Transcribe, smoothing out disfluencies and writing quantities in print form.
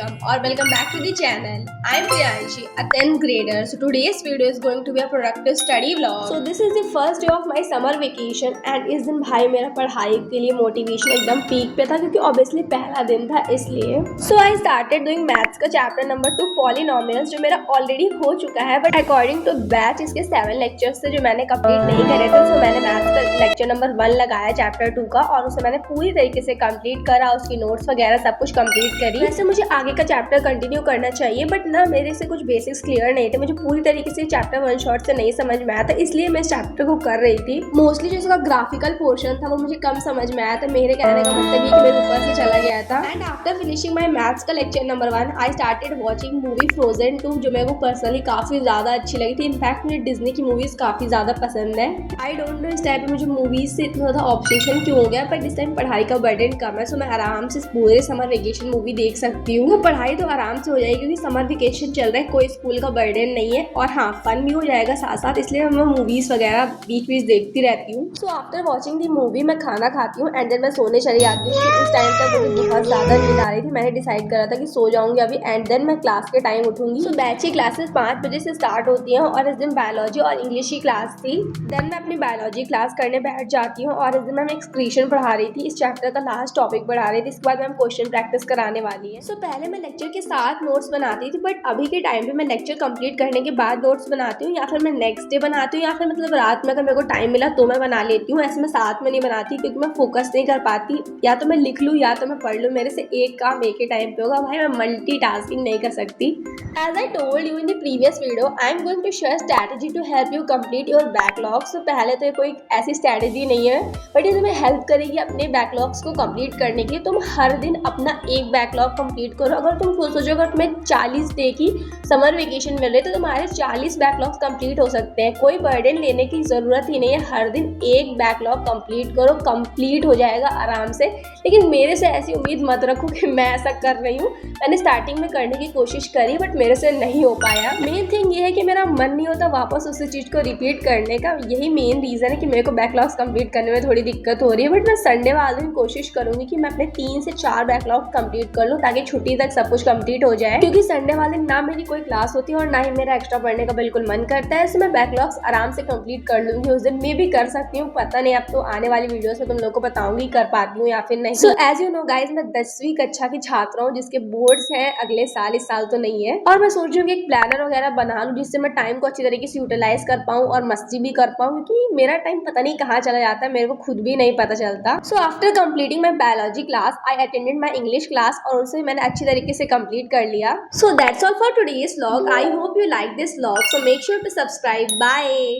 or welcome back to the channel. I'm Priyanshi, a 10th grader. So today's video is going to be a productive study vlog. So this is the first day of my summer vacation and इस दिन भाई मेरा पढ़ाई के लिए motivation एकदम peak पे था क्योंकि ऑब्वियसली पहला दिन था इसलिए. So I started doing maths का चैप्टर नंबर 2 पॉलिनोमियल्स जो मेरा ऑलरेडी हो चुका है बट अकॉर्डिंग टू बैच इसके 7 लेक्चर्स थे जो मैंने कंप्लीट नहीं करे थे. तो मैंने मैथ्स का लेक्चर नंबर 1 लगाया चैप्टर 2 का और उसे मैंने पूरी तरीके से कंप्लीट करा. उसकी नोट्स वगैरह सब कुछ कंप्लीट करी. वैसे मुझे आगे का चैप्टर कंटिन्यू करना चाहिए बट ना मेरे से कुछ बेसिक्स क्लियर नहीं थे. मुझे पूरी तरीके से चैप्टर 1 शॉट से नहीं समझ में आया था इसलिए मैं इस चैप्टर को कर रही थी. मोस्टली जो इसका ग्राफिकल पोर्शन था वो मुझे कम समझ में आया था. मेरे कहने का मतलब ये कि मेरे ऊपर से चला गया था. And after finishing my maths का lecture number 1 I started watching movie Frozen 2 जो मेरे को पर्सनली काफी ज्यादा अच्छी लगी थी. इनफैक्ट मुझे डिज्नी की मूवीज काफी ज्यादा पसंद है. आई डोंट नो इस टाइप पे मुझे मूवीज से इतना ज्यादा ऑब्सेशन क्यों हो गया बट इस टाइम पढ़ाई का बर्डन कम है. सो मैं आराम से पूरे समर वेकेशन मूवी देख सकती हूँ. पढ़ाई तो आराम से हो जाएगी क्योंकि समर वेकेशन चल रहा है, कोई स्कूल का बर्डन नहीं है और हाँ फन भी हो जाएगा साथ साथ. इसलिए मैं मूवीज वगैरह बीच बीच देखती रहती हूँ. सो आफ्टर वॉचिंग दी मूवी मैं खाना खाती हूँ एंड देन मैं सोने चली जाती हूँ. उस टाइम तक मुझे बहुत ज्यादा नींद आ रही थी. मैंने डिसाइड करा था कि सो जाऊंगी अभी एंड देन मैं क्लास के टाइम उठूंगी. सो बैच की क्लासेस 5 बजे से स्टार्ट होती हैं और इस दिन बायोलॉजी और इंग्लिश की क्लास थी. देन मैं अपनी बायोलॉजी क्लास करने बैठ जाती हूँ और इस दिन मैं एक्सक्रीशन पढ़ा रही थी. इस चैप्टर का लास्ट टॉपिक पढ़ा रही थी. इसके बाद मैं क्वेश्चन प्रैक्टिस कराने वाली है. सो पहले मैं लेक्चर के साथ नोट्स बनाती थी बट अभी के टाइम पे मैं लेक्चर कंप्लीट करने के बाद नोट्स बनाती हूँ या फिर मैं नेक्स्ट डे बनाती हूँ या फिर मतलब रात में अगर मेरे को टाइम मिला तो मैं बना लेती हूँ. ऐसे मैं साथ में नहीं बनाती क्योंकि मैं फोकस नहीं कर पाती. या तो मैं लिख लूँ या तो मैं पढ़ लूँ. मेरे से एक काम एक ही टाइम पे होगा. भाई मैं मल्टीटास्किंग नहीं कर सकती. As I told you in the previous video, I am going to share strategy to help you complete your backlogs. तो पहले तो ये कोई ऐसी स्ट्रैटेजी नहीं है बट ये तुम्हें हेल्प करेगी अपने बैकलॉग्स को कंप्लीट करने के लिए. तुम हर दिन अपना एक बैकलॉग कंप्लीट करो. अगर तुम खुद सोचो अगर तुम्हें 40 डे की समर वेकेशन मिल रही है तो तुम्हारे 40 बैकलॉग्स कंप्लीट हो सकते हैं. कोई बर्डन लेने की ज़रूरत ही नहीं है. हर दिन एक बैकलॉग कंप्लीट करो, कंप्लीट हो जाएगा आराम से. लेकिन मेरे से ऐसी उम्मीद मत रखो कि मैं ऐसा कर रही हूँ. मैंने स्टार्टिंग में करने की कोशिश करी बट मेरे से नहीं हो पाया. मेन थिंग ये है कि मेरा मन नहीं होता वापस उसी चीज़ को रिपीट करने का. यही मेन रीज़न है कि मेरे को बैकलॉग्स कंप्लीट करने में थोड़ी दिक्कत हो रही है. बट मैं संडे वाले दिन कोशिश करूंगी कि मैं अपने 3 से 4 बैकलॉग कंप्लीट कर लूँ ताकि छुट्टी तक सब कुछ कंप्लीट हो जाए. क्योंकि संडे वाले दिन ना मेरी कोई क्लास होती है और ना ही मेरा एक्स्ट्रा पढ़ने का बिल्कुल मन करता है. इसलिए मैं बैकलॉग्स आराम से कंप्लीट कर लूंगी. उस दिन मैं भी कर सकती हूँ, पता नहीं. अब तो आने वाली वीडियोस में तुम लोग को बताऊंगी कर पाती हूँ या फिर नहीं. So as you know guys मैं 10वीं कक्षा की छात्रा हूँ जिसके बोर्ड्स हैं अगले साल. इस साल तो नहीं है और मैं सोच रही हूँ कि एक प्लानर वगैरह बना लूँ जिससे मैं टाइम को अच्छी तरीके से यूटिलाइज कर पाऊँ और मस्ती भी कर पाऊँ क्योंकि मेरा टाइम पता नहीं कहाँ चला जाता है, मेरे को खुद भी नहीं पता चलता. So after completing my biology class I attended my English class और उसे मैंने अच्छी तरीके से कंप्लीट कर लिया. So that's all for today's vlog. I hope you like this vlog. So make sure to subscribe. Bye.